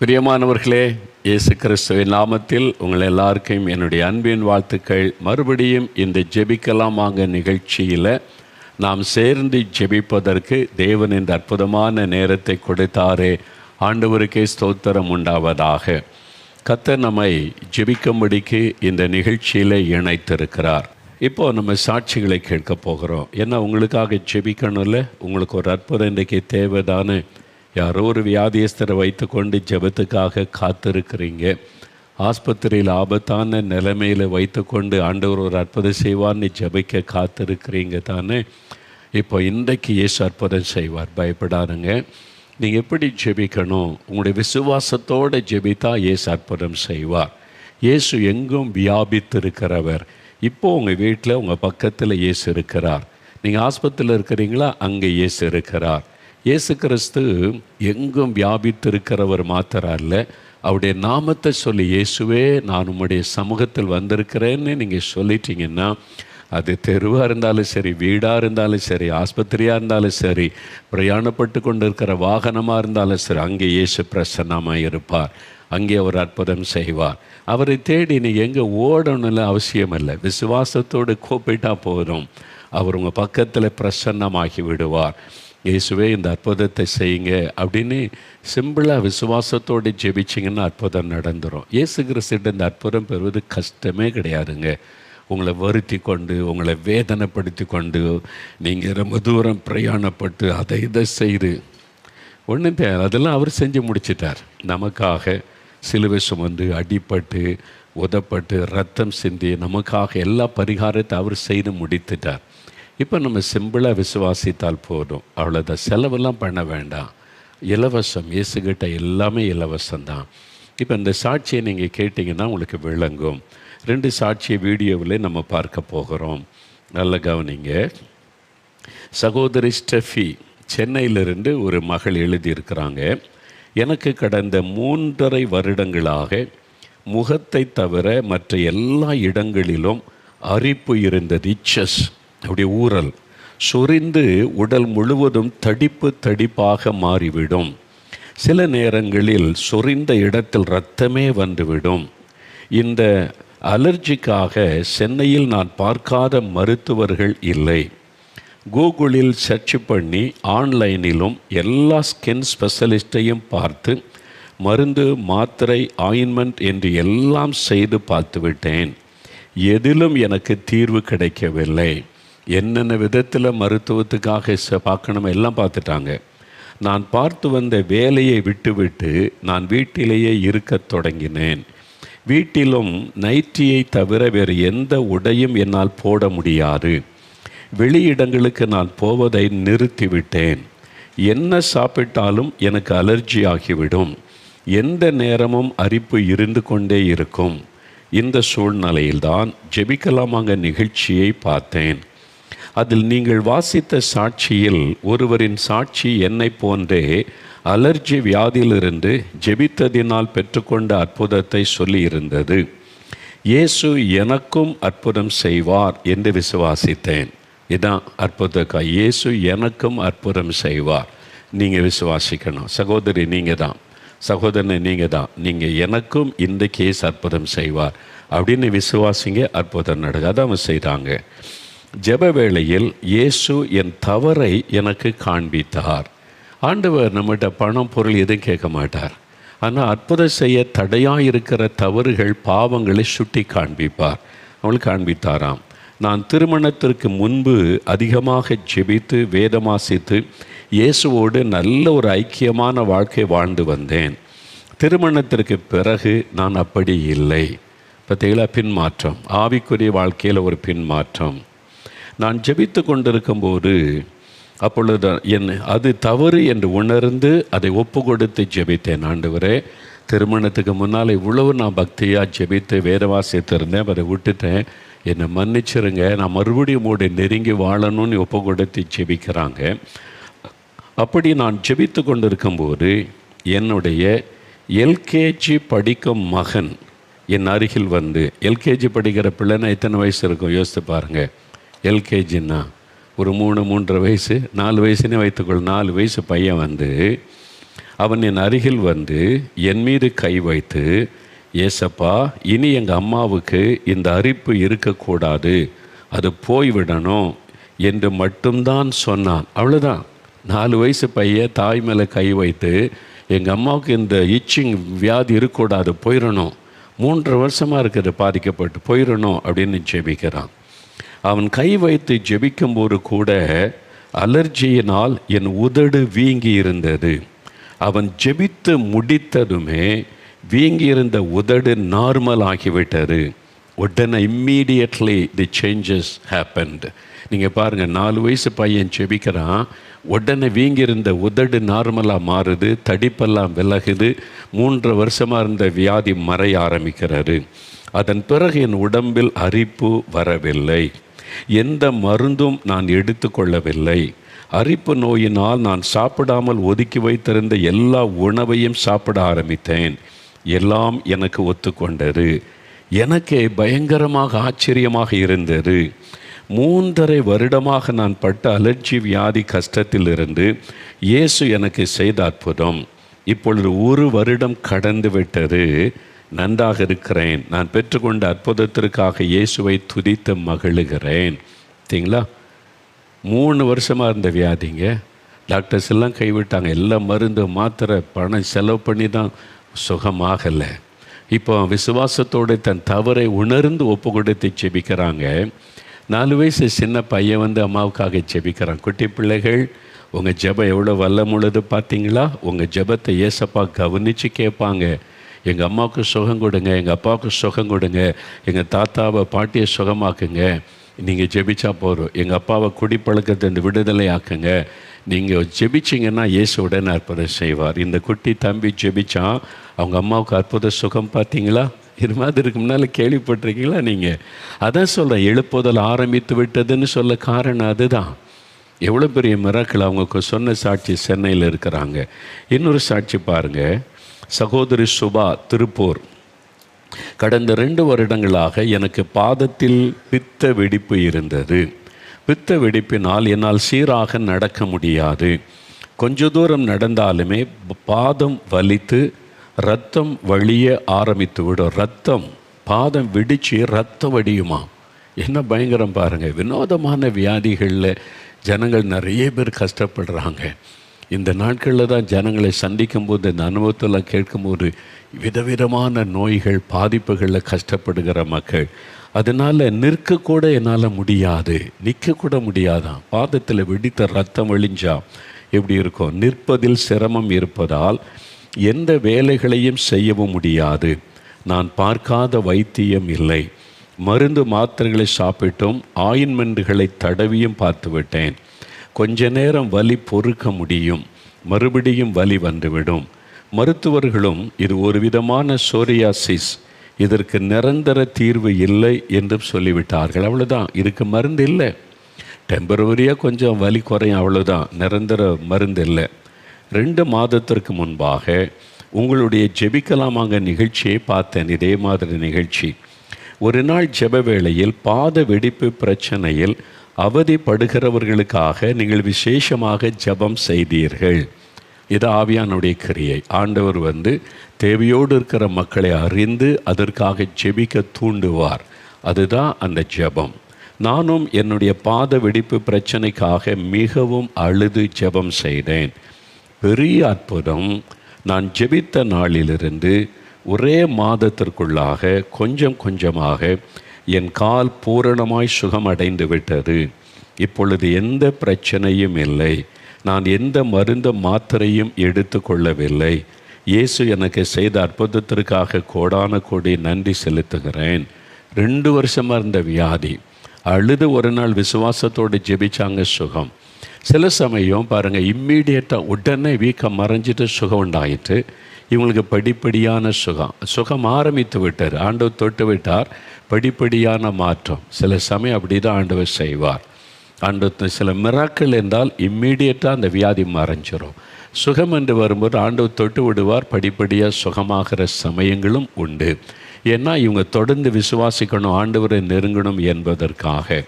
பிரியமானவர்களே, இயேசு கிறிஸ்துவின் நாமத்தில் உங்கள் எல்லாருக்கும் என்னுடைய அன்பின் வாழ்த்துக்கள். மறுபடியும் இந்த ஜெபிக்கலாம் வாங்க நிகழ்ச்சியில் நாம் சேர்ந்து ஜெபிப்பதற்கு தேவன் இந்த அற்புதமான நேரத்தை கொடுத்தாரே. ஆண்டவருக்கே ஸ்தோத்திரம் உண்டாவதாக. கர்த்தர் நம்மை ஜெபிக்கும்படிக்கு இந்த நிகழ்ச்சியில் இணைத்திருக்கிறார். இப்போது நம்ம சாட்சிகளை கேட்க போகிறோம். ஏன்னா உங்களுக்காக ஜெபிக்கணும்ல, உங்களுக்கு ஒரு அற்புதம் இன்றைக்கி தேவைதானே. யாரோ ஒரு வியாதியஸ்தரை வைத்து கொண்டு ஜெபத்துக்காக காத்திருக்கிறீங்க. ஆஸ்பத்திரியில் ஆபத்தான நிலைமையில் வைத்து கொண்டு ஆண்டவர் ஒரு அற்புதம் செய்வார்னு ஜெபிக்க காத்திருக்கிறீங்க தானே. இப்போ இன்றைக்கு இயேசு அற்புதம் செய்வார், பயப்படாதுங்க. நீங்கள் எப்படி ஜெபிக்கணும்? உங்களுடைய விசுவாசத்தோடு ஜெபித்தா இயேசு அற்புதம் செய்வார். இயேசு எங்கும் வியாபித்திருக்கிறவர். இப்போது உங்கள் வீட்டில் உங்கள் பக்கத்தில் இயேசு இருக்கிறார். நீங்கள் ஆஸ்பத்திரியில் இருக்கிறீங்களா? அங்கே இயேசு இருக்கிறார். இயேசு கிறிஸ்து எங்கும் வியாபித்திருக்கிறவர் மாத்திரம் அல்ல, அவருடைய நாமத்தை சொல்லி இயேசுவே நான் உம்முடைய சமூகத்தில் வந்திருக்கிறேன்னு நீங்கள் சொல்லிட்டீங்கன்னா, அது தெருவாக இருந்தாலும் சரி, வீடாக இருந்தாலும் சரி, ஆஸ்பத்திரியாக இருந்தாலும் சரி, பிரயாணப்பட்டு கொண்டு இருக்கிற வாகனமாக இருந்தாலும் சரி, அங்கே இயேசு பிரசன்னமாக இருப்பார். அங்கே அவர் அற்புதம் செய்வார். அவரை தேடி நீங்கள் எங்கே ஓடணும்னு அவசியம் இல்லை. விசுவாசத்தோடு கூப்பிட்டா போதும், அவர் உங்கள் பக்கத்தில் பிரசன்னமாகி விடுவார். இயேசுவே இந்த அற்புதத்தை செய்யுங்க அப்படின்னு சிம்பிளாக விசுவாசத்தோடு ஜெபிச்சிங்கன்னா அற்புதம் நடந்துடும். இயேசு கிறிஸ்துவிட்ட இந்த அற்புதம் பெறுவது கஷ்டமே கிடையாதுங்க. உங்களை வருத்தி கொண்டு, உங்களை வேதனைப்படுத்தி கொண்டு, நீங்கள் ரொம்ப தூரம் பிரயாணப்பட்டு அதை இதை செய்து ஒன்றும் தேவை, அதெல்லாம் அவர் செஞ்சு முடிச்சிட்டார். நமக்காக சிலுவை சுமந்து, அடிப்பட்டு, உதப்பட்டு, ரத்தம் சிந்தி நமக்காக எல்லா பரிகாரத்தை அவர் செய்து முடித்துட்டார். இப்போ நம்ம சிம்பிளாக விசுவாசித்தால் போதும், அவ்வளோதான். செலவெல்லாம் பண்ண வேண்டாம், இலவசம். இயேசுகிட்ட எல்லாமே இலவசம்தான். இப்போ இந்த சாட்சியை நீங்கள் கேட்டிங்கன்னா உங்களுக்கு விளங்கும். 2 சாட்சியை வீடியோவில் நம்ம பார்க்க போகிறோம். நல்ல கவனிங்க. சகோதரி ஸ்டெஃபி சென்னையிலிருந்து ஒரு மகள் எழுதியிருக்கிறாங்க. எனக்கு கடந்த 3.5 வருடங்களாக முகத்தை தவிர மற்ற எல்லா இடங்களிலும் அரிப்பு இருந்தது. இச்சஸ், அப்படியே ஊறல், சொரிந்து உடல் முழுவதும் தடிப்பாக மாறிவிடும். சில நேரங்களில் சொரிந்த இடத்தில் இரத்தமே வந்துவிடும். இந்த அலர்ஜிக்காக சென்னையில் நான் பார்க்காத மருத்துவர்கள் இல்லை. கூகுளில் சர்ச் பண்ணி ஆன்லைனிலும் எல்லா ஸ்கின் ஸ்பெஷலிஸ்ட்டையும் பார்த்து மருந்து, மாத்திரை, ஆயின்மெண்ட் என்று எல்லாம் செய்து பார்த்துவிட்டேன். எதிலும் எனக்கு தீர்வு கிடைக்கவில்லை. என்னென்ன விதத்தில் மருத்துவத்துக்காக பார்க்கணுமோ எல்லாம் பார்த்துட்டாங்க. நான் பார்த்து வந்த வேலையை விட்டுவிட்டு நான் வீட்டிலேயே இருக்கத் தொடங்கினேன். வீட்டிலும் நைட்டியை தவிர வேறு எந்த உடையும் என்னால் போட முடியாது. வெளியிடங்களுக்கு நான் போவதை நிறுத்திவிட்டேன். என்ன சாப்பிட்டாலும் எனக்கு அலர்ஜி ஆகிவிடும். எந்த நேரமும் அரிப்பு இருந்து கொண்டே இருக்கும். இந்த சூழ்நிலையில்தான் ஜெபிக்கலாமாங்க நிகழ்ச்சியை பார்த்தேன். அதில் நீங்கள் வாசித்த சாட்சியில் ஒருவரின் சாட்சி என்னை போன்றே அலர்ஜி வியாதியிலிருந்து ஜெபித்ததினால் பெற்றுக்கொண்ட அற்புதத்தை சொல்லியிருந்தது. இயேசு எனக்கும் அற்புதம் செய்வார் என்று விசுவாசித்தேன். இதான் அற்புதக்கா. இயேசு எனக்கும் அற்புதம் செய்வார். நீங்கள் விசுவாசிக்கணும். சகோதரி நீங்கள் தான், சகோதரனை நீங்கள் தான். நீங்கள் எனக்கும் இந்த கேஸ் அற்புதம் செய்வார் அப்படின்னு விசுவாசிங்க. அற்புதம் நடக்க அதான் செய்கிறாங்க. ஜெப வேளையில் இயேசு என் தவறை எனக்கு காண்பித்தார். ஆண்டவர் நம்மகிட்ட பணம், பொருள் எதுவும் கேட்க மாட்டார். ஆனால் அற்புதம் செய்ய தடையாக இருக்கிற தவறுகள், பாவங்களை சுட்டி காண்பிப்பார். அவளுக்கு காண்பித்தாராம். நான் திருமணத்திற்கு முன்பு அதிகமாக ஜெபித்து வேதமாசித்து இயேசுவோடு நல்ல ஒரு ஐக்கியமான வாழ்க்கை வாழ்ந்து வந்தேன். திருமணத்திற்கு பிறகு நான் அப்படி இல்லை. பார்த்தீங்களா, பின்மாற்றம். ஆவிக்குரிய வாழ்க்கையில் ஒரு பின்மாற்றம். நான் ஜெபித்து கொண்டிருக்கும்போது அப்பொழுது அது தவறு என்று உணர்ந்து அதை ஒப்பு கொடுத்து ஜெபித்தேன். ஆண்டவரே, திருமணத்துக்கு முன்னால் இவ்வளவு நான் பக்தியாக ஜெபித்து வேதவாசித்திருந்தேன், அதை விட்டுட்டேன், என்னை மன்னிச்சிருங்க, நான் மறுபடியும் உடைய நெருங்கி வாழணும்னு ஒப்பு கொடுத்து ஜெபிக்கிறாங்க. அப்படி நான் ஜெபித்து கொண்டிருக்கும்போது என்னுடைய எல்கேஜி படிக்கும் மகன் என் அருகில் வந்து, எல்கேஜி படிக்கிற பிள்ளைன்னா எத்தனை வயசு இருக்கும் யோசித்து பாருங்கள். எல்கேஜின்னா ஒரு 3-3.5 வயசு, 4 வயசுன்னே வைத்துக்கொள். 4 வயசு பையன் வந்து அவன் என் அருகில் வந்து என் மீது கை வைத்து, ஏசப்பா, இனி எங்கள் அம்மாவுக்கு இந்த அரிப்பு இருக்கக்கூடாது, அது போய்விடணும் என்று மட்டும்தான் சொன்னான். அவ்வளோதான். 4 வயசு பையன் தாய் மேலே கை வைத்து, எங்கள் அம்மாவுக்கு இந்த இச்சிங் வியாதி இருக்கக்கூடாது, போயிடணும், 3 வருஷமாக இருக்குது பாதிக்கப்பட்டு, போயிடணும் அப்படின்னு ஜெபிக்கிறான். அவன் கை வைத்து ஜெபிக்கும்போது கூட அலர்ஜியினால் என் உதடு வீங்கி இருந்தது. அவன் ஜெபித்து முடித்ததுமே வீங்கி இருந்த உதடு நார்மல் ஆகிவிட்டது. உடனே இம்மீடியட்லி தி சேஞ்சஸ் ஹேப்பன்ட். நீங்கள் பாருங்கள், 4 வயசு பையன் ஜெபிக்கிறான், உடனே வீங்கியிருந்த உதடு நார்மலாக மாறுது, தடிப்பெல்லாம் விலகுது, 3 வருஷமாக இருந்த வியாதி மறைய ஆரம்பிக்கிறாரு. அதன் பிறகு என் உடம்பில் அரிப்பு வரவில்லை, எந்த மருந்தும் நான் எடுத்துக்கொள்ளவில்லை. அரிப்பு நோயினால் நான் சாப்பிடாமல் ஒதுக்கி வைத்திருந்த எல்லா உணவையும் சாப்பிட ஆரம்பித்தேன். எல்லாம் எனக்கு ஒத்துக்கொண்டது. எனக்கே பயங்கரமாக ஆச்சரியமாக இருந்தது. 3.5 வருடமாக நான் பட்ட அலர்ஜி வியாதி கஷ்டத்திலிருந்து இயேசு எனக்கு செய்த அற்புதம். இப்பொழுது 1 வருடம் கடந்து விட்டது. நன்றாக இருக்கிறேன். நான் பெற்றுக்கொண்ட அற்புதத்திற்காக இயேசுவை துதித்து மகிழுகிறேன். சரிங்களா? 3 வருஷமாக இருந்த வியாதிங்க. டாக்டர்ஸ் எல்லாம் கைவிட்டாங்க. எல்லா மருந்து மாத்திரை பணம் செலவு பண்ணி தான் சுகமாகலை. இப்போ விசுவாசத்தோடு தன் தவறை உணர்ந்து ஒப்பு கொடுத்து ஜெபிக்கிறாங்க. 4 வயசு சின்ன பையன் வந்து அம்மாவுக்காக ஜெபிக்கிறான். குட்டி பிள்ளைகள், உங்கள் ஜெபம் எவ்வளோ வல்லமுள்ளது பார்த்தீங்களா? உங்கள் ஜெபத்தை ஏசப்பா கவனித்து கேட்பாங்க. எங்கள் அம்மாவுக்கு சுகம் கொடுங்க, எங்கள் அப்பாவுக்கு சுகம் கொடுங்க, எங்கள் தாத்தாவை பாட்டியை சுகமாக்குங்க, நீங்கள் ஜெபிச்சா போதும். எங்கள் அப்பாவை குடிப்பழக்கத்தை விடுதலை ஆக்குங்க. நீங்கள் ஜெபிச்சிங்கன்னா இயேசு உடனே அற்புதம் செய்வார். இந்த குட்டி தம்பி ஜெபிச்சா அவங்க அம்மாவுக்கு அற்புத சுகம். பார்த்தீங்களா? இது மாதிரி இதுக்கு முன்னால் கேள்விப்பட்டிருக்கீங்களா நீங்கள்? அதான் சொல்கிறேன், எழுப்புதல் ஆரம்பித்து விட்டதுன்னு சொல்ல காரணம் அதுதான். எவ்வளோ பெரிய மிராக்கள். அவங்க சொன்ன சாட்சி சென்னையில் இருக்கிறாங்க. இன்னொரு சாட்சி பாருங்கள். சகோதரி சுபா, திருப்பூர். கடந்த 2 வருடங்களாக எனக்கு பாதத்தில் பித்த வெடிப்பு இருந்தது. பித்த வெடிப்பினால் என்னால் சீராக நடக்க முடியாது. கொஞ்ச தூரம் நடந்தாலுமே பாதம் வலித்து ரத்தம் வழிய ஆரம்பித்து விடும். ரத்தம், பாதம் வெடித்து ரத்தம் வடியுமா? என்ன பயங்கரம் பாருங்கள். வினோதமான வியாதிகளில் ஜனங்கள் நிறைய பேர் கஷ்டப்படுறாங்க. இந்த நாட்களில் தான் ஜனங்களை சந்திக்கும்போது, இந்த அனுபவத்தில் கேட்கும்போது, விதவிதமான நோய்கள் பாதிப்புகளில் கஷ்டப்படுகிற மக்கள். அதனால் நிற்கக்கூட என்னால் முடியாது, நிற்கக்கூட முடியாதான். பாதத்தில் வெடித்த ரத்தம் வழிஞ்சா எப்படி இருக்கும்? நிற்பதில் சிரமம் இருப்பதால் எந்த வேலைகளையும் செய்யவும் முடியாது. நான் பார்க்காத வைத்தியம் இல்லை. மருந்து மாத்திரைகளை சாப்பிட்டும் ஆயின்மெண்ட்டுகளை தடவியும் பார்த்துவிட்டேன். கொஞ்ச நேரம் வலி பொறுக்க முடியும், மறுபடியும் வலி வந்துவிடும். மருத்துவர்களும் இது ஒரு விதமான சோரியாசிஸ், இதற்கு நிரந்தர தீர்வு இல்லை என்றும் சொல்லிவிட்டார்கள். அவ்வளோதான், இதுக்கு மருந்து இல்லை. டெம்பரவரியாக கொஞ்சம் வலி குறையும், அவ்வளோதான், நிரந்தர மருந்து இல்லை. 2 மாதத்திற்கு முன்பாக உங்களுடைய ஜெபிக்கலாமாங்க நிகழ்ச்சியை பார்த்தேன். இதே மாதிரி நிகழ்ச்சி. ஒரு நாள் ஜெப வேளையில் பாத வெடிப்பு பிரச்சனையில் அவதிப்படுகிறவர்களுக்காக நீங்கள் விசேஷமாக ஜெபம் செய்தீர்கள். இது ஆவியானுடைய கிரியை. ஆண்டவர் வந்து தேவையோடு இருக்கிற மக்களை அறிந்து அதற்காக ஜெபிக்க தூண்டுவார். அதுதான் அந்த ஜெபம். நானும் என்னுடைய பாத வெடிப்பு பிரச்சனைக்காக மிகவும் அழுது ஜெபம் செய்தேன். பெரிய அற்புதம். நான் ஜெபித்த நாளிலிருந்து ஒரே மாதத்திற்குள்ளாக கொஞ்சம் கொஞ்சமாக என் கால் பூரணமாய் சுகம் அடைந்து விட்டது. இப்பொழுது எந்த பிரச்சனையும் இல்லை. நான் எந்த மருந்து மாத்திரையும் எடுத்து கொள்ளவில்லை. இயேசு எனக்கு செய்த அற்புதத்திற்காக கோடான கோடி நன்றி செலுத்துகிறேன். 2 வருஷமாக இருந்த வியாதி, அழுது ஒரு நாள் விசுவாசத்தோடு ஜெபிச்சாங்க, சுகம். சில சமயம் பாருங்கள், இம்மீடியட்டாக உடனே வீக்கம் மறைஞ்சிட்டு சுகம் உண்டாயிட்டு இவங்களுக்கு படிப்படியான சுகம் ஆரம்பித்து விட்டார். ஆண்டவர் தொட்டு விட்டார், படிப்படியான மாற்றம். சில சமயம் அப்படி தான் ஆண்டவர் செய்வார். ஆண்டவர் சில மிராக்கள் என்றால் இம்மீடியட்டாக அந்த வியாதி மறைஞ்சிரும். சுகம் என்று வரும்போது ஆண்டவர் தொட்டு விடுவார், படிப்படியாக சுகமாகிற சமயங்களும் உண்டு. ஏன்னா இவங்க தொடர்ந்து விசுவாசிக்கணும், ஆண்டவரை நெருங்கணும் என்பதற்காக.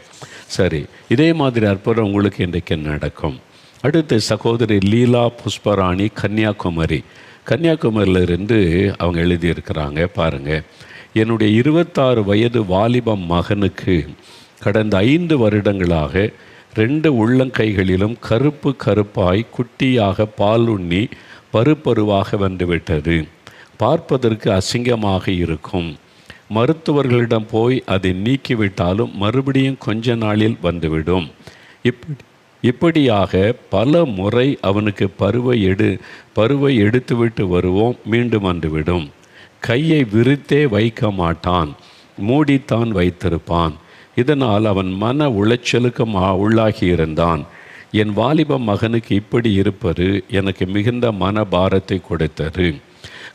சரி, இதே மாதிரி அற்புதம் உங்களுக்கு இன்றைக்கு நடக்கும். அடுத்து சகோதரி லீலா புஷ்பராணி கன்னியாகுமரியிலிருந்து அவங்க எழுதியிருக்கிறாங்க. பாருங்கள், என்னுடைய 26 வயது வாலிபம் மகனுக்கு கடந்த 5 வருடங்களாக 2 உள்ளங்கைகளிலும் கருப்பாய் குட்டியாக பால் உண்ணி பருவாக வந்துவிட்டது. பார்ப்பதற்கு அசிங்கமாக இருக்கும். மருத்துவர்களிடம் போய் அதை நீக்கிவிட்டாலும் மறுபடியும் கொஞ்ச நாளில் வந்துவிடும். இப்படியாக பல முறை அவனுக்கு பருவை எடுத்துவிட்டு வருவோம், மீண்டும் வந்துவிடும். கையை விரித்தே வைக்க மாட்டான், மூடித்தான் வைத்திருப்பான். இதனால் அவன் மன உளைச்சலுக்கு உள்ளாகியிருந்தான். என் வாலிப மகனுக்கு இப்படி இருப்பது எனக்கு மிகுந்த மன பாரத்தை கொடுத்தது.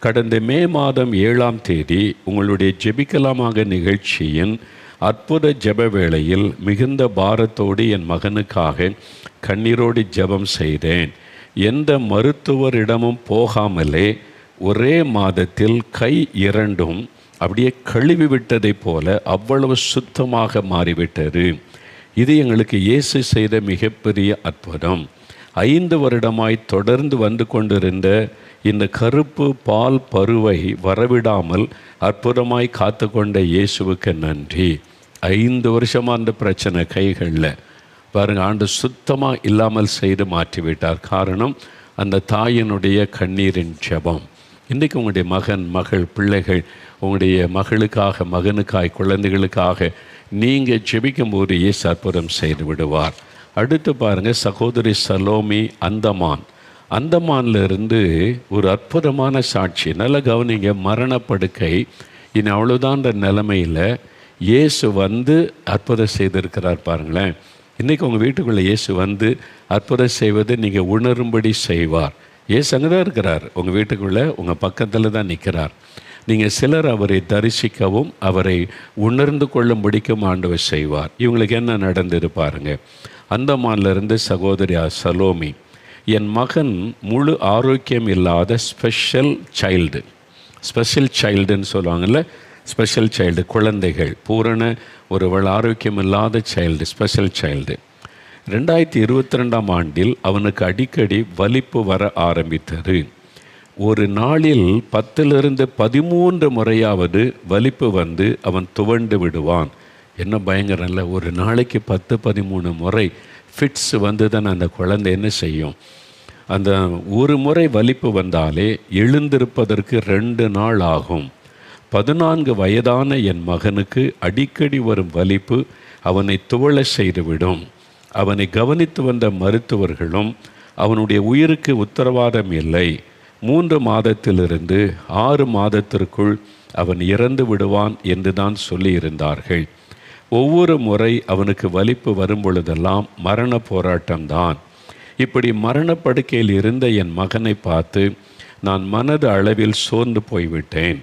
கடந்த மே மாதம் 7ஆம் தேதி உங்களுடைய ஜெபிக்கலாமாக நிகழ்ச்சியின் அற்புத ஜெப வேளையில் மிகுந்த பாரத்தோடு என் மகனுக்காக கண்ணீரோடு ஜெபம் செய்தேன். எந்த மருத்துவரிடமும் போகாமலே ஒரே மாதத்தில் கை 2ம் அப்படியே கழுவி விட்டதை போல அவ்வளவு சுத்தமாக மாறிவிட்டது. இது எங்களுக்கு இயேசு செய்த மிகப்பெரிய அற்புதம். 5 வருடமாய் தொடர்ந்து வந்து கொண்டிருந்த இந்த கருப்பு பால் பருவை வரவிடாமல் அற்புதமாய் காத்து கொண்ட இயேசுவுக்கு நன்றி. 5 வருஷமாக அந்த பிரச்சனை கைகளில் பாருங்கள், ஆண்டு சுத்தமாக இல்லாமல் செய்து மாற்றிவிட்டார். காரணம் அந்த தாயினுடைய கண்ணீரின் ஜெபம். இன்றைக்கு உங்களுடைய மகள் பிள்ளைகள் உங்களுடைய மகனுக்காய் குழந்தைகளுக்காக நீங்கள் ஜெபிக்கும்போது இயேசு அற்புதம் செய்து விடுவார். அடுத்து பாருங்கள், சகோதரி சலோமி அந்தமானிலிருந்து ஒரு அற்புதமான சாட்சி. நல்ல கவனிங்க, மரணப்படுக்கை, இனி அவ்வளோதான்ற நிலைமையில் இயேசு வந்து அற்புதம் செய்திருக்கிறார். பாருங்களேன், இன்றைக்கி உங்கள் வீட்டுக்குள்ளே இயேசு வந்து அற்புதம் செய்வது நீங்கள் உணரும்படி செய்வார். இயேசு அங்கே தான் இருக்கிறார், உங்கள் வீட்டுக்குள்ளே உங்கள் பக்கத்தில் தான் நிற்கிறார். நீங்கள் சிலர் அவரை தரிசிக்கவும் அவரை உணர்ந்து கொள்ளும்படிக்கும் ஆண்டவர் செய்வார். இவங்களுக்கு என்ன நடந்தது பாருங்கள். அந்தமானிலிருந்து சகோதரி சலோமி, என் மகன் முழு ஆரோக்கியம் இல்லாத ஸ்பெஷல் சைல்டுன்னு சொல்லுவாங்கள்ல, ஸ்பெஷல் சைல்டு, குழந்தைகள் பூரண ஒரு ஆரோக்கியம் இல்லாத ஸ்பெஷல் சைல்டு. 2022ஆம் ஆண்டில் அவனுக்கு அடிக்கடி வலிப்பு வர ஆரம்பித்தது. ஒரு நாளில் 10லிருந்து 13 முறையாவது வலிப்பு வந்து அவன் துவண்டு விடுவான். என்ன பயங்கரம் இல்லை, ஒரு நாளைக்கு 10-13 முறை ஃபிட்ஸ் வந்து தான் அந்த குழந்தை என்ன செய்யும். அந்த ஒரு முறை வலிப்பு வந்தாலே எழுந்திருப்பதற்கு 2 நாள் ஆகும். 14 வயதான என் மகனுக்கு அடிக்கடி வரும் வலிப்பு அவனை துவள செய்துவிடும். அவனை கவனித்து வந்த மருத்துவர்களும் அவனுடைய உயிருக்கு உத்தரவாதம் இல்லை, 3 மாதத்திலிருந்து 6 மாதத்திற்குள் அவன் இறந்து விடுவான் என்று தான் சொல்லியிருந்தார்கள். ஒவ்வொரு முறை அவனுக்கு வலிப்பு வரும் பொழுதெல்லாம் மரண போராட்டம்தான். இப்படி மரணப்படுக்கையில் இருந்த என் மகனை பார்த்து நான் மனது அளவில் சோர்ந்து போய்விட்டேன்.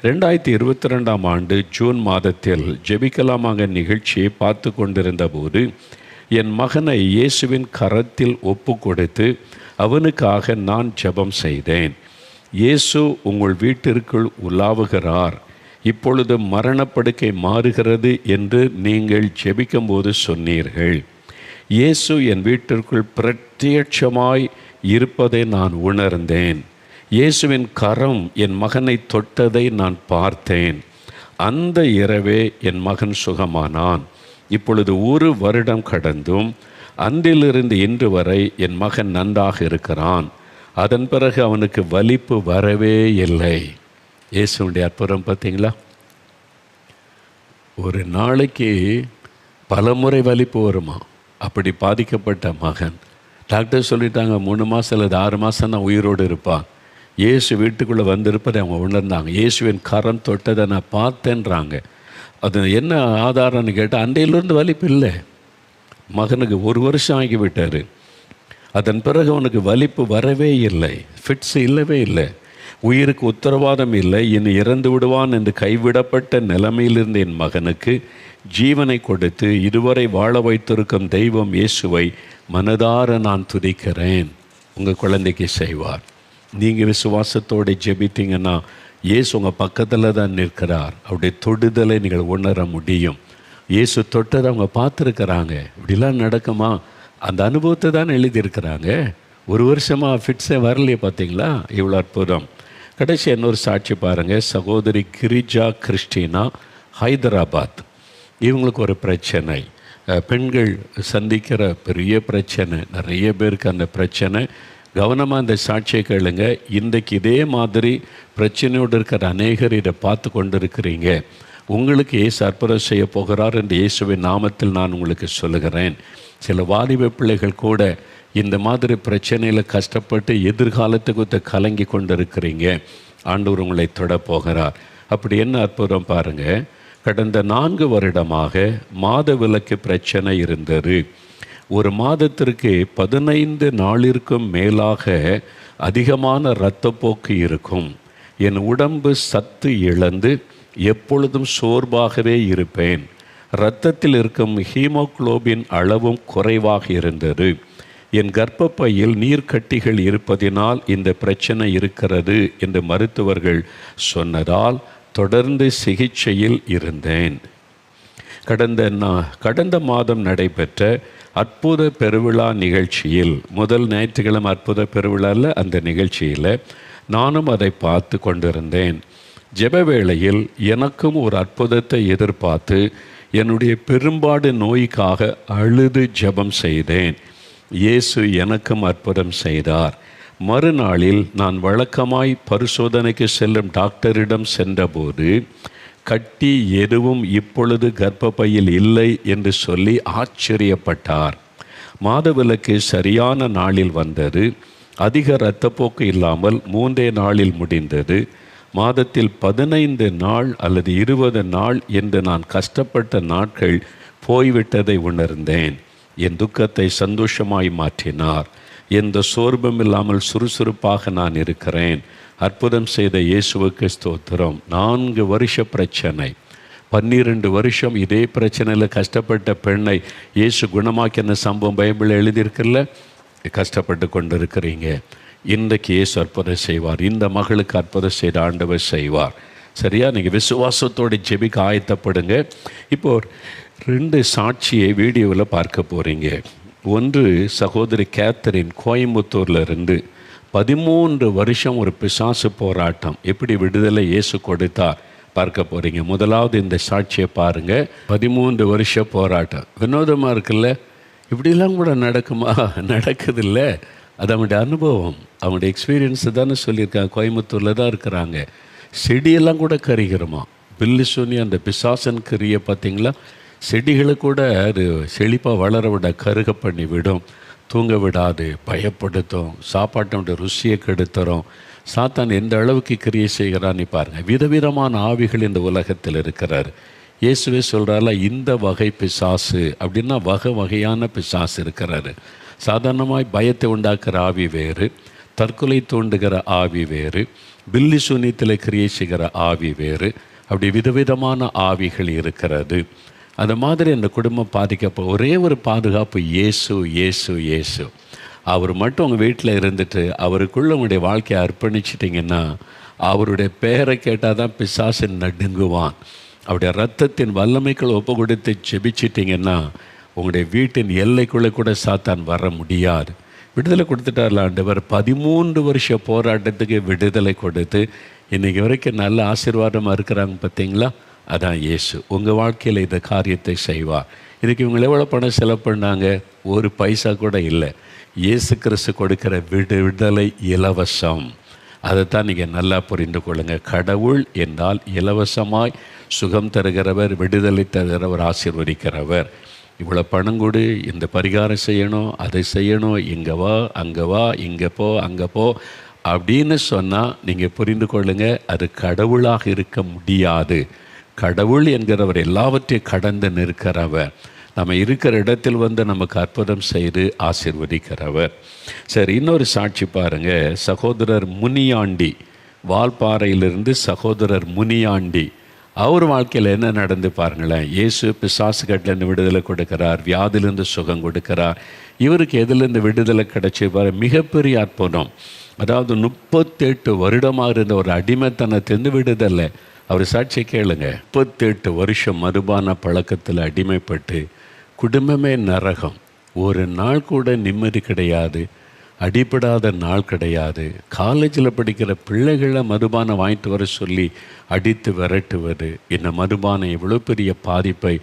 2022ஆம் ஆண்டு ஜூன் மாதத்தில் ஜெபிக்கலாமாக நிகழ்ச்சியை பார்த்து கொண்டிருந்த போது என் மகனை இயேசுவின் கரத்தில் ஒப்பு கொடுத்து அவனுக்காக நான் ஜெபம் செய்தேன். இயேசு உங்கள் வீட்டிற்குள் உலாவுகிறார், இப்பொழுது மரணப்படுக்கை மாறுகிறது என்று நீங்கள் ஜெபிக்கும்போது சொன்னீர்கள். இயேசு என் வீட்டிற்குள் பிரத்யட்சமாய் இருப்பதை நான் உணர்ந்தேன். இயேசுவின் கரம் என் மகனை தொட்டதை நான் பார்த்தேன். அந்த இரவே என் மகன் சுகமானான். இப்பொழுது 1 வருடம் கடந்தும் அன்றிலிருந்து இன்று வரை என் மகன் நன்றாக இருக்கிறான். அதன் பிறகு அவனுக்கு வலிப்பு வரவே இல்லை. இயேசுடைய அற்புதம் பார்த்தீங்களா? ஒரு நாளைக்கு பல முறை வலிப்பு வருமா? அப்படி பாதிக்கப்பட்ட மகன், டாக்டர் சொல்லிட்டாங்க 3 மாதம் அல்லது 6 மாதம் தான் உயிரோடு இருப்பான். இயேசு வீட்டுக்குள்ளே வந்திருப்பதை அவங்க உணர்ந்தாங்க. இயேசுவின் கரம் தொட்டதை நான் பார்த்தேன்றாங்க. அது என்ன ஆதாரம்னு கேட்டால் அன்றையிலிருந்து வலிப்பு இல்லை. மகனுக்கு 1 வருஷம் ஆகிவிட்டார். அதன் பிறகு அவனுக்கு வலிப்பு வரவே இல்லை, ஃபிட்ஸ் இல்லவே இல்லை, உயிருக்கு உத்தரவாதம் இல்லை, இனி இறந்து விடுவான் என்று கைவிடப்பட்ட நிலைமையிலிருந்து என் மகனுக்கு ஜீவனை கொடுத்து இதுவரை வாழ வைத்திருக்கும் தெய்வம் இயேசுவை மனதார நான் துதிக்கிறேன். உங்கள் குழந்தைக்கு செய்வார். நீங்கள் விசுவாசத்தோடு ஜெபித்தீங்கன்னா இயேசு உங்கள் பக்கத்தில் தான் நிற்கிறார். அவருடைய தொடுதலை நீங்கள் உணர முடியும். இயேசு தொட்டதை அவங்க பார்த்துருக்கிறாங்க. இப்படிலாம் நடக்குமா? அந்த அனுபவத்தை தான் எழுதியிருக்கிறாங்க. ஒரு வருஷமாக ஃபிட்ஸே வரலையே, பார்த்தீங்களா? இவ்வளோ அற்புதம். கடைசி இன்னொரு சாட்சி பாருங்கள். சகோதரி கிரிஜா கிறிஸ்டினா, ஹைதராபாத். இவங்களுக்கு ஒரு பிரச்சனை, பெண்கள் சந்திக்கிற பெரிய பிரச்சனை, நிறைய பேருக்கு அந்த பிரச்சனை. கவனமாக அந்த சாட்சியை கேளுங்க. இன்றைக்கு இதே மாதிரி பிரச்சனையோடு இருக்கிற அநேகர் இதை பார்த்து கொண்டு இருக்கிறீங்க. உங்களுக்கு இயேசு அற்புதம் செய்ய போகிறார் என்று இயேசுவின் நாமத்தில் நான் உங்களுக்கு சொல்லுகிறேன். சில வாலிப பிள்ளைகள் கூட இந்த மாதிரி பிரச்சனையில் கஷ்டப்பட்டு எதிர்காலத்துக்கு கலங்கி கொண்டு இருக்கிறீங்க. ஆண்டவர் உங்களை தொட போகிறார். அப்படி என்ன அற்புதம் பாருங்கள். கடந்த 4 வருடமாக மாத விலக்கு பிரச்சனை இருந்தது. ஒரு மாதத்திற்கு 15 நாளிற்கும் மேலாக அதிகமான இரத்தப்போக்கு இருக்கும். என் உடம்பு சத்து இழந்து எப்பொழுதும் சோர்வாகவே இருப்பேன். இரத்தத்தில் இருக்கும் ஹீமோகுளோபின் அளவும் குறைவாக இருந்தது. என் கர்ப்பப்பையில் நீர்க்கட்டிகள் இருப்பதினால் இந்த பிரச்சனை இருக்கிறது என்று மருத்துவர்கள் சொன்னதால் தொடர்ந்து சிகிச்சையில் இருந்தேன். கடந்த மாதம் நடைபெற்ற அற்புத பெருவிழா நிகழ்ச்சியில், முதல் ஞாயிற்றுக்கிழமை அற்புத பெருவிழாவில் அந்த நிகழ்ச்சியில் நானும் அதை பார்த்து கொண்டிருந்தேன். ஜெப வேளையில் எனக்கும் ஒரு அற்புதத்தை எதிர்பார்த்து என்னுடைய பெரும்பாடு நோய்க்காக அழுது ஜெபம் செய்தேன். இயேசு எனக்கும் அற்புதம் செய்தார். மறுநாளில் நான் வழக்கமாய் பரிசோதனைக்கு செல்லும் டாக்டரிடம் சென்றபோது கட்டி எதுவும் இப்பொழுது கர்ப்பப்பையில் இல்லை என்று சொல்லி ஆச்சரியப்பட்டார். மாதவிலக்கு சரியான நாளில் வந்தது. அதிக இரத்தப்போக்கு இல்லாமல் 3 நாளில் முடிந்தது. மாதத்தில் 15 நாள் அல்லது 20 நாள் என்று நான் கஷ்டப்பட்ட நாட்கள் போய்விட்டதை உணர்ந்தேன். என் துக்கத்தை சந்தோஷமாய் மாற்றினார். எந்த சோர்வும் இல்லாமல் சுறுசுறுப்பாக நான் இருக்கிறேன். அற்புதம் செய்த இயேசுவுக்கு ஸ்தோத்திரம். 4 வருஷ பிரச்சனை, 12 வருஷம் இதே பிரச்சனையில் கஷ்டப்பட்ட பெண்ணை இயேசு குணமாக்கின சம்பவம் பைபிளில் எழுதியிருக்குல்ல. கஷ்டப்பட்டு கொண்டு இருக்கிறீங்க. இன்றைக்கு இயேசு அற்புதம் செய்வார். இந்த மகளுக்கு அற்புதம் செய்த ஆண்டவர் செய்வார். சரியா? நீங்கள் விசுவாசத்தோடு ஜெபிக்க ஆயத்தப்படுங்க. இப்போது 2 சாட்சியை வீடியோவில் பார்க்க போகிறீங்க. ஒன்று, சகோதரி கேத்தரின் கோயம்புத்தூரில் இருந்து 13 வருஷம் ஒரு பிசாசு போராட்டம், எப்படி விடுதலை இயேசு கொடுத்தார் பார்க்க போகிறீங்க. முதலாவது இந்த சாட்சியை பாருங்கள். 13 வருஷ போராட்டம். வினோதமாக இருக்குல்ல? இப்படிலாம் கூட நடக்குமா? நடக்குதில்ல. அது அவனுடைய அனுபவம், அவனுடைய எக்ஸ்பீரியன்ஸு தானே சொல்லியிருக்காங்க. கோயம்புத்தூரில் தான் இருக்கிறாங்க. செடியெல்லாம் கூட கரிகிறோமா. பில்லு சொன்னி அந்த பிசாசன் கரிய பார்த்தீங்களா? செடிகளை கூட அது செழிப்பாக வளர விட கருக பண்ணி விடும், தூங்க விடாது, பயப்படுத்தும், சாப்பாட்டோட ருசியை கெடுத்துரும். சாத்தான் எந்த அளவுக்கு கிரியை செய்கிறான்னு பாருங்கள். விதவிதமான ஆவிகள் இந்த உலகத்தில் இருக்கிறார். இயேசுவே சொல்கிறால, இந்த வகை பிசாசு அப்படின்னா வகையான பிசாசு இருக்கிறாரு. சாதாரணமாய் பயத்தை உண்டாக்குற ஆவி வேறு, தற்கொலை தூண்டுகிற ஆவி வேறு, பில்லி சூனியத்தில் கிரியை செய்கிற ஆவி வேறு. அப்படி விதவிதமான ஆவிகள் இருக்கிறது. அந்த மாதிரி அந்த குடும்பம் பாதிக்கப்போ ஒரே ஒரு பாதுகாப்பு, இயேசு இயேசு இயேசு. அவர் மட்டும் உங்கள் வீட்டில் இருந்துட்டு அவருக்குள்ள உங்களுடைய வாழ்க்கையை அர்ப்பணிச்சிட்டிங்கன்னா, அவருடைய பெயரை கேட்டால் தான் பிசாசு நடுங்குவான். அவருடைய இரத்தத்தின் வல்லமைக்குள் ஒப்பு கொடுத்து ஜெபிச்சிட்டிங்கன்னா உங்களுடைய வீட்டின் எல்லைக்குள்ளே கூட சாத்தான் வர முடியாது. விடுதலை கொடுத்துட்டார்ல ஆண்டவர். 13 வருஷ போராட்டத்துக்கு விடுதலை கொடுத்து இன்றைக்கி வரைக்கும் நல்ல ஆசீர்வாதமாக இருக்கிறாங்க பார்த்தீங்களா? அதான் இயேசு உங்கள் வாழ்க்கையில் இந்த காரியத்தை செய்வார். இதுக்கு இவங்க எவ்வளோ பணம் செலவு பண்ணாங்க? ஒரு பைசா கூட இல்லை. இயேசு கிறிஸ்து கொடுக்கிற விடுதலை இலவசம். அதைத்தான் நீங்கள் நல்லா புரிந்து கொள்ளுங்கள். கடவுள் என்றால் இலவசமாய் சுகம் தருகிறவர், விடுதலை தருகிறவர், ஆசீர்வதிக்கிறவர். இவ்வளோ பணம் கொடு, இந்த பரிகாரம் செய்யணும், அதை செய்யணும், இங்கே வா, அங்கே வா, இங்கே போ, அங்கே போ அப்படின்னு சொன்னால் நீங்கள் புரிந்து கொள்ளுங்கள், அது கடவுளாக இருக்க முடியாது. கடவுள் என்கிறவர் எல்லாவற்றையும் கடந்து நிற்கிறவர். நம்ம இருக்கிற இடத்தில் வந்து நமக்கு அற்புதம் செய்து ஆசீர்வதிக்கிறவர். சரி, இன்னொரு சாட்சி பாருங்கள். சகோதரர் முனியாண்டி, வால்பாறையிலிருந்து சகோதரர் முனியாண்டி, அவர் வாழ்க்கையில் என்ன நடந்து பாருங்களேன். இயேசு பிசாசு கட்டிலேருந்து விடுதலை கொடுக்கிறார், வியாதிலேருந்து சுகம் கொடுக்கிறார். இவருக்கு எதுலேருந்து விடுதலை கிடைச்சி பாரு, மிகப்பெரிய அற்புதம். அதாவது 38 வருடமாக இருந்த ஒரு அடிமைத்தனத்திலிருந்து விடுதலை. அவர் சாட்சியை கேளுங்க. 38 வருஷம் மதுபான பழக்கத்தில் அடிமைப்பட்டு குடும்பமே நரகம். ஒரு நாள் கூட நிம்மதி கிடையாது, அடிபடாத நாள் கிடையாது. காலேஜில் படிக்கிற பிள்ளைகளை மதுபானம் வாங்கிட்டு வர சொல்லி அடித்து விரட்டுவது, இந்த மதுபானம் எவ்வளோ பெரிய பாதிப்பை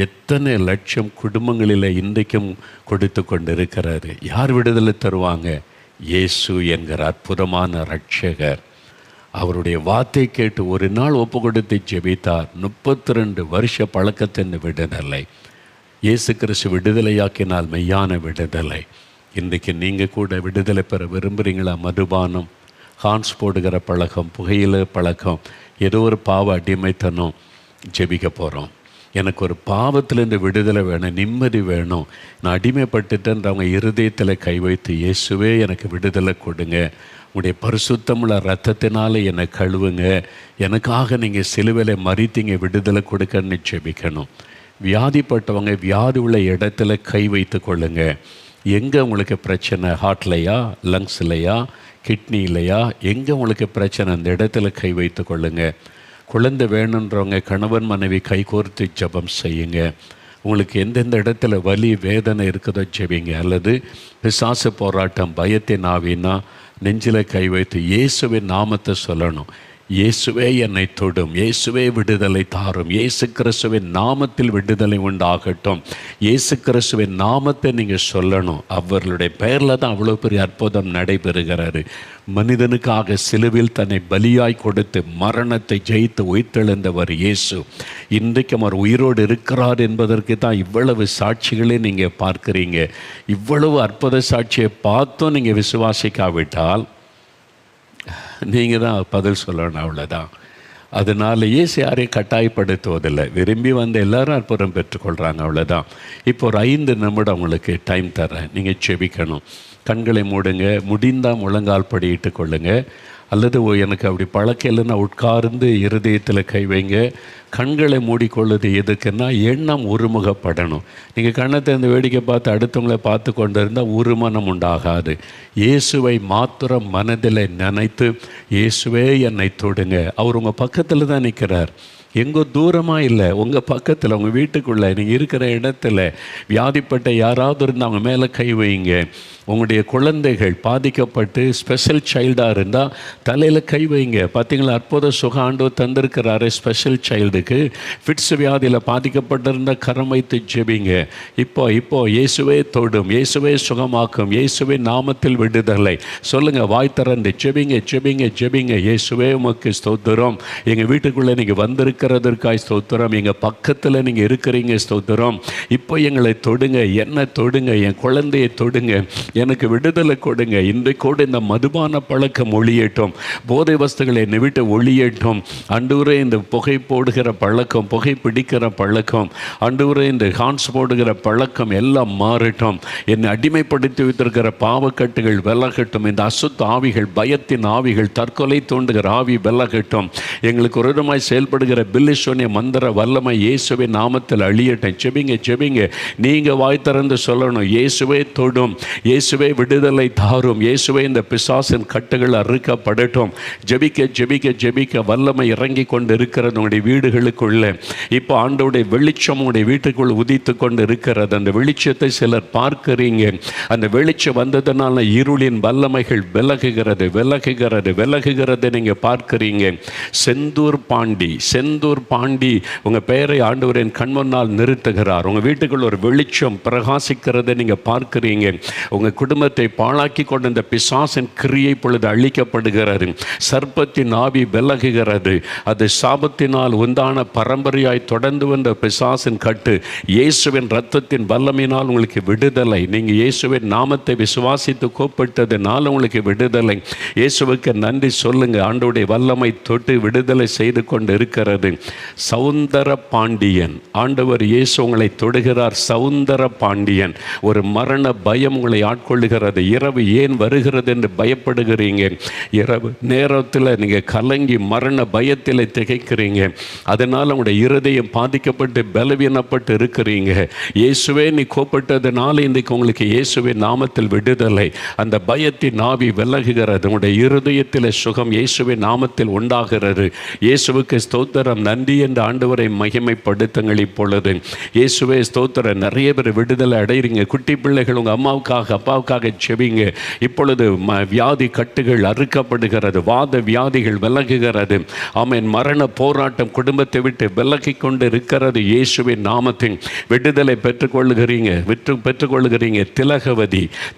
எத்தனை லட்சம் குடும்பங்களில் இன்றைக்கும் கொடுத்து கொண்டு இருக்கிறாரு. யார் விடுதலை தருவாங்க? இயேசு என்கிற அற்புதமான இரட்சகர். அவருடைய வார்த்தை கேட்டு ஒரு நாள் ஒப்பு கொடுத்து ஜெபித்தார். 32 வருஷ பழக்கத்தின் விடுதலை. இயேசு கிறிஸ்து விடுதலையாக்கினால் மெய்யான விடுதலை. இன்றைக்கு நீங்கள் கூட விடுதலை பெற விரும்புகிறீங்களா? மதுபானம், ஹான்ஸ் போடுகிற பழக்கம், புகையில பழக்கம், ஏதோ ஒரு பாவ அடிமைத்தனம், ஜெபிக்க போகிறோம். எனக்கு ஒரு பாவத்திலேருந்து விடுதலை வேணும், நிம்மதி வேணும், நான் அடிமைப்பட்டுட்டேன்றவங்க இருதயத்தில் கை வைத்து, இயேசுவே எனக்கு விடுதலை கொடுங்க, உடைய பரிசுத்தமுள்ள ரத்தத்தினால என்னை கழுவுங்க, எனக்காக நீங்கள் சிலுவையில் மறித்தீங்க, விடுதலை கொடுக்கன்னு ஜெபிக்கணும். வியாதிப்பட்டவங்க வியாதி உள்ள இடத்துல கை வைத்து கொள்ளுங்க. எங்கே உங்களுக்கு பிரச்சனை? ஹார்ட்லையா, லங்ஸ்லையா, கிட்னிலையா, எங்கே உங்களுக்கு பிரச்சனை அந்த இடத்துல கை வைத்து கொள்ளுங்க. குழந்தை வேணுன்றவங்க கணவன் மனைவி கை கோர்த்து ஜெபம் செய்யுங்க. உங்களுக்கு எந்தெந்த இடத்துல வலி வேதனை இருக்குதோ ஜெபிங்க. அல்லது பிசாசு போராட்டம், பயத்தின் ஆவினா நெஞ்சில் கை வைத்து இயேசுவின் நாமத்தை சொல்லணும். இயேசுவே என்னை தொடும், இயேசுவே விடுதலை தாரும், இயேசு கிறிஸ்துவின் நாமத்தில் விடுதலை உண்டாகட்டும். இயேசு கிறிஸ்துவின் நாமத்தை நீங்கள் சொல்லணும். அவர்களுடைய பெயரில் தான் அவ்வளோ பெரிய அற்புதம் நடைபெறுகிறாரு. மனிதனுக்காக சிலுவில் தன்னை பலியாய் கொடுத்து மரணத்தை ஜெயித்து உயிர்த்தெழுந்தவர் இயேசு. இன்றைக்கு அவர் உயிரோடு இருக்கிறார் என்பதற்கு தான் இவ்வளவு சாட்சிகளே நீங்கள் பார்க்குறீங்க. இவ்வளவு அற்புத சாட்சியை பார்த்தும் நீங்கள் விசுவாசிக்காவிட்டால் நீங்கள் தான் பதில் சொல்லணும், அவ்வளோதான். அதனால் இயேசு யாரையும் கட்டாயப்படுத்துவதில்லை. விரும்பி வந்த எல்லாரும் அற்புதம் பெற்றுக்கொள்கிறாங்க, அவ்வளோதான். இப்போ ஒரு 5 நிமிடம் உங்களுக்கு டைம் தரேன். நீங்கள் செபிக்கணும். கண்களை மூடுங்க. முடிந்தால் முழங்கால் படியிட்டு கொள்ளுங்க. அல்லது எனக்கு அப்படி பழக்கம் இல்லைன்னா உட்கார்ந்து இருதயத்தில் கை வைங்க. கண்களை மூடிக்கொள்வது எதுக்குன்னா எண்ணம் ஒருமுகப்படணும். நீங்கள் கண்ணை திறந்து வேடிக்கை பார்த்து அடுத்தவங்களை பார்த்து கொண்டு இருந்தால் உருமனம் உண்டாகாது. இயேசுவை மாத்திரம் மனதில் நினைத்து, இயேசுவே என்னை தொடுங்க. அவர் உங்கள் பக்கத்தில் தான் நிற்கிறார், எங்கோ தூரமாக இல்லை, உங்கள் பக்கத்தில், உங்கள் வீட்டுக்குள்ளே, நீங்கள் இருக்கிற இடத்துல வியாதிப்பட்ட யாராவது இருந்தால் அவங்க மேலே கை வைங்க. உங்களுடைய குழந்தைகள் பாதிக்கப்பட்டு ஸ்பெஷல் சைல்டாக இருந்தால் தலையில் கை வைங்க. பார்த்தீங்களா, அற்புத சுக ஆண்டவர் தந்திருக்கிறாரு ஸ்பெஷல் சைல்டுக்கு. ஃபிட்ஸ் வியாதியில் பாதிக்கப்பட்டிருந்தால் கரம் வைத்து ஜெபிங்க. இப்போ இயேசுவே தொடும், இயேசுவே சுகமாக்கும், இயேசுவே நாமத்தில் விடுதலை சொல்லுங்கள். வாய் திறந்து ஜெபிங்க, ஜெபிங்க, ஜெபிங்க. இயேசுவே உமக்கு ஸ்தோத்திரம். எங்கள் வீட்டுக்குள்ளே நீங்கள் வந்திருக்கிறதற்காய் ஸ்தோத்திரம். எங்கள் பக்கத்தில் நீங்கள் இருக்கிறீங்க, ஸ்தோத்திரம். இப்போ எங்களை தொடுங்க, என்ன தொடுங்க, என் குழந்தையை தொடுங்க, எனக்கு விடுதலை கொடுங்க. இன்றைக்கோடு இந்த மதுபான பழக்கம் ஒழியட்டும், போதை வஸ்துகளை என்னை விட்டு ஒழியட்டும். ஆண்டவரே, இந்த புகை போடுகிற பழக்கம், புகை பிடிக்கிற பழக்கம், ஆண்டவரே, இந்த ஹான்ஸ் போடுகிற பழக்கம் எல்லாம் மாறட்டும். என்னை அடிமைப்படுத்தி வைத்திருக்கிற பாவக்கட்டுகள் விலகட்டும். இந்த அசுத்த ஆவிகள், பயத்தின் ஆவிகள், தற்கொலை தூண்டுகிற ஆவி விலகட்டும். எங்களுக்கு ஒரு விதமாய் செயல்படுகிற பில்லிசோனிய மந்திர வல்லமை இயேசுவின் நாமத்தில் அழியட்டும். ஜெபிங்க, ஜெபிங்க. நீங்கள் வாய் திறந்து சொல்லணும். இயேசுவே தொடும், இயேசுவே விடுதலை தாரும், இயேசுவே இந்த பிசாசின் கட்டுகள் அறுக்கப்படட்டும். ஜெபிக்க, ஜெபிக்க, ஜெபிக்க வல்லமை இறங்கி கொண்டு இருக்கிறது உங்களுடைய வீடுகளுக்குள்ள. இப்போ ஆண்டவருடைய வெளிச்சம் உங்களுடைய வீட்டுக்குள் உதித்து கொண்டு இருக்கிறது. அந்த வெளிச்சத்தை சிலர் பார்க்கிறீங்க. அந்த வெளிச்சம் வந்ததுனால இருளின் வல்லமைகள் விலகுகிறது, விலகுகிறது, விலகுகிறது. நீங்கள் பார்க்கிறீங்க. செந்தூர் பாண்டி உங்கள் பெயரை ஆண்டவரின் கண்முன்னால் நிறுத்துகிறார். உங்கள் வீட்டுக்குள் ஒரு வெளிச்சம் பிரகாசிக்கிறதை நீங்கள் பார்க்கிறீங்க. உங்கள் குடும்பத்தை பாழாக்கி கொண்ட இந்த பிசாசின் கிரியை பொழுது அழிக்கப்படுகிறது. சர்ப்பத்தின் ஆவி விலகுகிறது. அது சாபத்தினால் உண்டான பரம்பரையாய் தொடர்ந்து வந்த பிசாசின் கட்டு இயேசுவின் இரத்தத்தின் வல்லமையினால் உங்களுக்கு விடுதலை. நீங்கள் இயேசுவின் நாமத்தை விசுவாசித்து கூப்பிட்டதுனால உங்களுக்கு விடுதலை. இயேசுவுக்கு நன்றி சொல்லுங்க. ஆண்டவருடைய வல்லமை தொட்டு விடுதலை செய்து கொண்டு இருக்கிறது. சௌந்தர பாண்டியன் ஆண்டவர் இயேசு உங்களை தொடுகிறார். சௌந்தர பாண்டியன். ஒரு மரண பயம் உங்களை ஆட்கொள்ளுகிறது. இரவு ஏன் வருகிறது என்று பயப்படுகிறீங்க. இரவு நேரத்தில் நீங்கள் கலங்கி மரண பயத்தில் திகைக்கிறீங்க. அதனால் உங்களுடைய இருதயம் பாதிக்கப்பட்டு பலவீனப்பட்டு இருக்கிறீங்க. இயேசுவே நீ கோப்பட்டதுனால இன்றைக்கு உங்களுக்கு இயேசுவின் நாமத்தில் விடுதலை. அந்த பயத்தின் ஆவி விலகுகிறது. உங்களுடைய இருதயத்தில் சுகம் இயேசுவின் நாமத்தில் உண்டாகிறது. இயேசுவுக்கு ஸ்தோத்திரம். ஸ்தோத்திரம், நன்றி என்று ஆண்டவரை மகிமைப்படுத்துங்கள். இப்பொழுது இயேசுவே ஸ்தோத்திரம். நிறைய பேர் விடுதலை அடைகிறீங்க. குட்டி பிள்ளைகள் உங்கள் அம்மாவுக்காக அப்பாவுக்காக செபிங்க. இப்பொழுது வியாதி கட்டுகள் அறுக்கப்படுகிறது, வாத வியாதிகள் விலகுகிறது. ஆமென். மரண போராட்டம் குடும்பத்தை விட்டு விலகி கொண்டு இருக்கிறது. இயேசுவின் நாமத்தின் விடுதலை பெற்றுக்கொள்ளுகிறீங்க.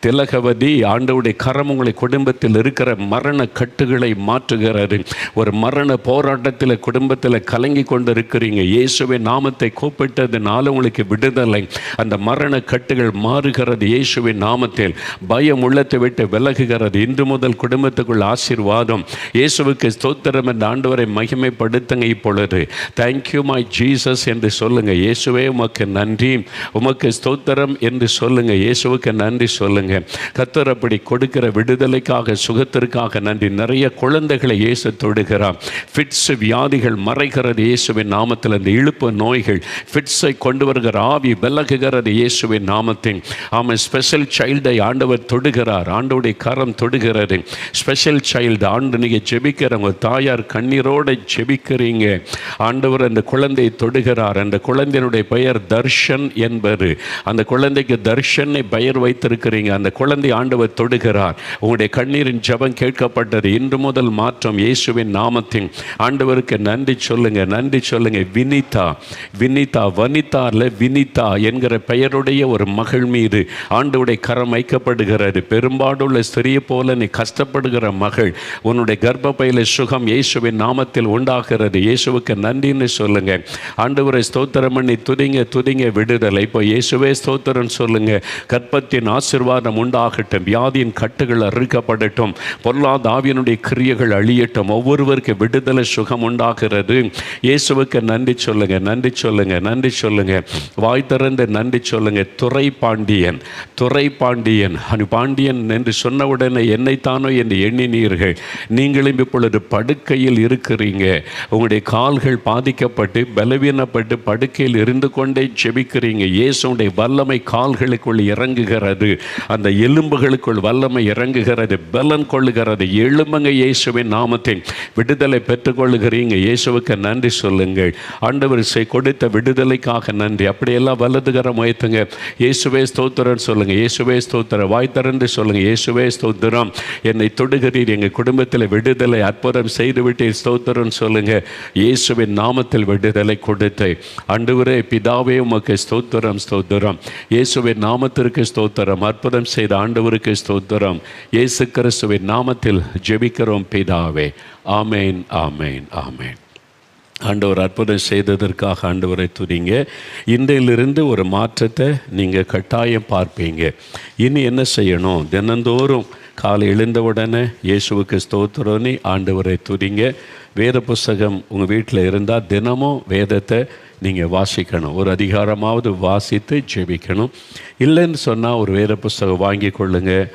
திலகவதி ஆண்டவருடைய கரம் உங்களை குடும்பத்தில் இருக்கிற மரண கட்டுகளை மாற்றுகிறது. ஒரு மரண போராட்டத்தில் குடும்பத்தில் கலங்கி கொண்டு இருக்கிறீங்க. இயேசுவின் நாமத்தை கூப்பிட்டதுனால உங்களுக்கு விடுதலை. அந்த மரண கட்டுகள் மாறுகிறது இயேசுவின் நாமத்தில். பயம் உள்ளத்தை விட்டு விலகுகிறது. இன்று முதல் குடும்பத்துக்குள் ஆசீர்வாதம். இயேசுவுக்கு ஸ்தோத்திரம் என்ற ஆண்டவரை மகிமைப்படுத்துங்க. இப்பொழுது தேங்க்யூ மை ஜீசஸ் என்று சொல்லுங்க. இயேசுவே உமக்கு நன்றி, உமக்கு ஸ்தோத்திரம் என்று சொல்லுங்க. இயேசுவுக்கு நன்றி சொல்லுங்க. கர்த்தர் அப்படி கொடுக்கிற விடுதலைக்காக, சுகத்திற்காக நன்றி. நிறைய குழந்தைகளை இயேசு தொடுகிறார். ஃபிட்ஸ் வியாதிகள் மறைகிறது இயேசுவின் நாமத்தில். அந்த இழுப்பு நோய்கள், ஃபிட்ஸை கொண்டு வருகிற ஆவி விலகுகிறது இயேசுவின் நாமத்தின். ஆமாம். ஸ்பெஷல் சைல்டை ஆண்டவர் தொடுகிறார். ஆண்டவருடைய கரம் தொடுகிறது. ஸ்பெஷல் சைல்டு ஆண்டு நீங்கள் ஜெபிக்கிறவங்க தாயார் கண்ணீரோடு ஜெபிக்கிறீங்க. ஆண்டவர் அந்த குழந்தையை தொடுகிறார். அந்த குழந்தையினுடைய பெயர் தர்ஷன் என்பது. அந்த குழந்தைக்கு தர்ஷனை பெயர் வைத்திருக்கிறீங்க. அந்த குழந்தை ஆண்டவர் தொடுகிறார். உங்களுடைய கண்ணீரின் ஜெபம் கேட்கப்பட்டது. இன்று முதல் மாற்றம் இயேசுவின் நாமத்தின். ஆண்டவருக்கு நன்றி சொல்லுங்க, நன்றி சொல்லுங்க. வினிதா என்கிற பெயருடைய ஒரு மகள் மீது ஆண்டவருடைய கரம் வைக்கப்படுகிறது. பெரும்பாடுள்ள ஸ்திரியை போல நீ கஷ்டப்படுகிற மகள், உன்னுடைய கர்ப்பப்பையில சுகம் இயேசுவின் நாமத்தில் உண்டாகிறது. இயேசுவுக்கு நன்றின்னு சொல்லுங்க. ஆண்டவரை ஸ்தோத்திரம் பண்ணி துதிங்க விடுதலை. இப்போ இயேசுவே ஸ்தோத்திரம் சொல்லுங்க. கர்ப்பத்தின் ஆசீர்வாதம் உண்டாகட்டும். வியாதியின் கட்டுகள் அறுக்கப்படட்டும். பொல்லாத ஆவியினுடைய கிரியைகள் அழியட்டும். ஒவ்வொருவருக்கு விடுதலை சுகம் உண்டாகிறது. இயேசுவுக்கு நன்றி சொல்லுங்க, நன்றி சொல்லுங்க, நன்றி சொல்லுங்க. வாய் திறந்து நன்றி சொல்லுங்க. துரை பாண்டியன் பாண்டியன் என்று சொன்னவுடனே என்னைத்தானோ என்று எண்ணினீர்கள். நீங்களும் இப்பொழுது படுக்கையில் இருக்கிறீங்க. உங்களுடைய கால்கள் பாதிக்கப்பட்டு பலவீனப்பட்டு படுக்கையில் இருந்து கொண்டே ஜெபிக்கிறீங்க. இயேசுடைய வல்லமை கால்களுக்குள் இறங்குகிறது. அந்த எலும்புகளுக்குள் வல்லமை இறங்குகிறது, பலன் கொள்ளுகிறது. எழும்புங்க இயேசுவின் நாமத்தில். விடுதலை பெற்றுக்கொள்ளுகிறீங்க. இயேசுவுக்கு நன்றி சொல்லுங்கள். ஆண்டவர் கொடுத்த விடுதலைக்காக நன்றி. அப்படியெல்லாம் வலதுகரம் உயர்த்துங்க. இயேசுவே ஸ்தோத்திரம் சொல்லுங்க. இயேசுவே ஸ்தோத்திரம். வாய் திறந்து சொல்லுங்க. இயேசுவே ஸ்தோத்திரம். என்னை தொடுகிறீர். எங்கள் குடும்பத்தில் விடுதலை அற்புதம் செய்துவிட்டு ஸ்தோத்திரம் சொல்லுங்க. இயேசுவின் நாமத்தில் விடுதலை கொடுத்து ஆண்டவரே பிதாவே உமக்கு ஸ்தோத்திரம், ஸ்தோத்திரம். இயேசுவின் நாமத்திற்கு ஸ்தோத்திரம். அற்புதம் செய்த ஆண்டவருக்கு ஸ்தோத்திரம். இயேசு கிறிஸ்துவின் நாமத்தில் ஜெபிக்கிறோம் பிதாவே. ஆமேன், ஆமேன், ஆமேன். ஆண்டவர் அற்புதம் செய்ததற்காக ஆண்டவரை துதிங்க. இன்றையிலிருந்து ஒரு மாற்றத்தை நீங்கள் கட்டாயம் பார்ப்பீங்க. இனி என்ன செய்யணும்? தினந்தோறும் காலை எழுந்தவுடனே இயேசுவுக்கு ஸ்தோத்திரம்னு ஆண்டவரை துதிங்க. வேத புஸ்தகம் உங்கள் வீட்டில் இருந்தால் தினமும் வேதத்தை நீங்கள் வாசிக்கணும். ஒரு அதிகாரமாவது வாசித்து ஜெபிக்கணும். இல்லைன்னு சொன்னால் ஒரு வேத புஸ்தகம் வாங்கி கொள்ளுங்கள்.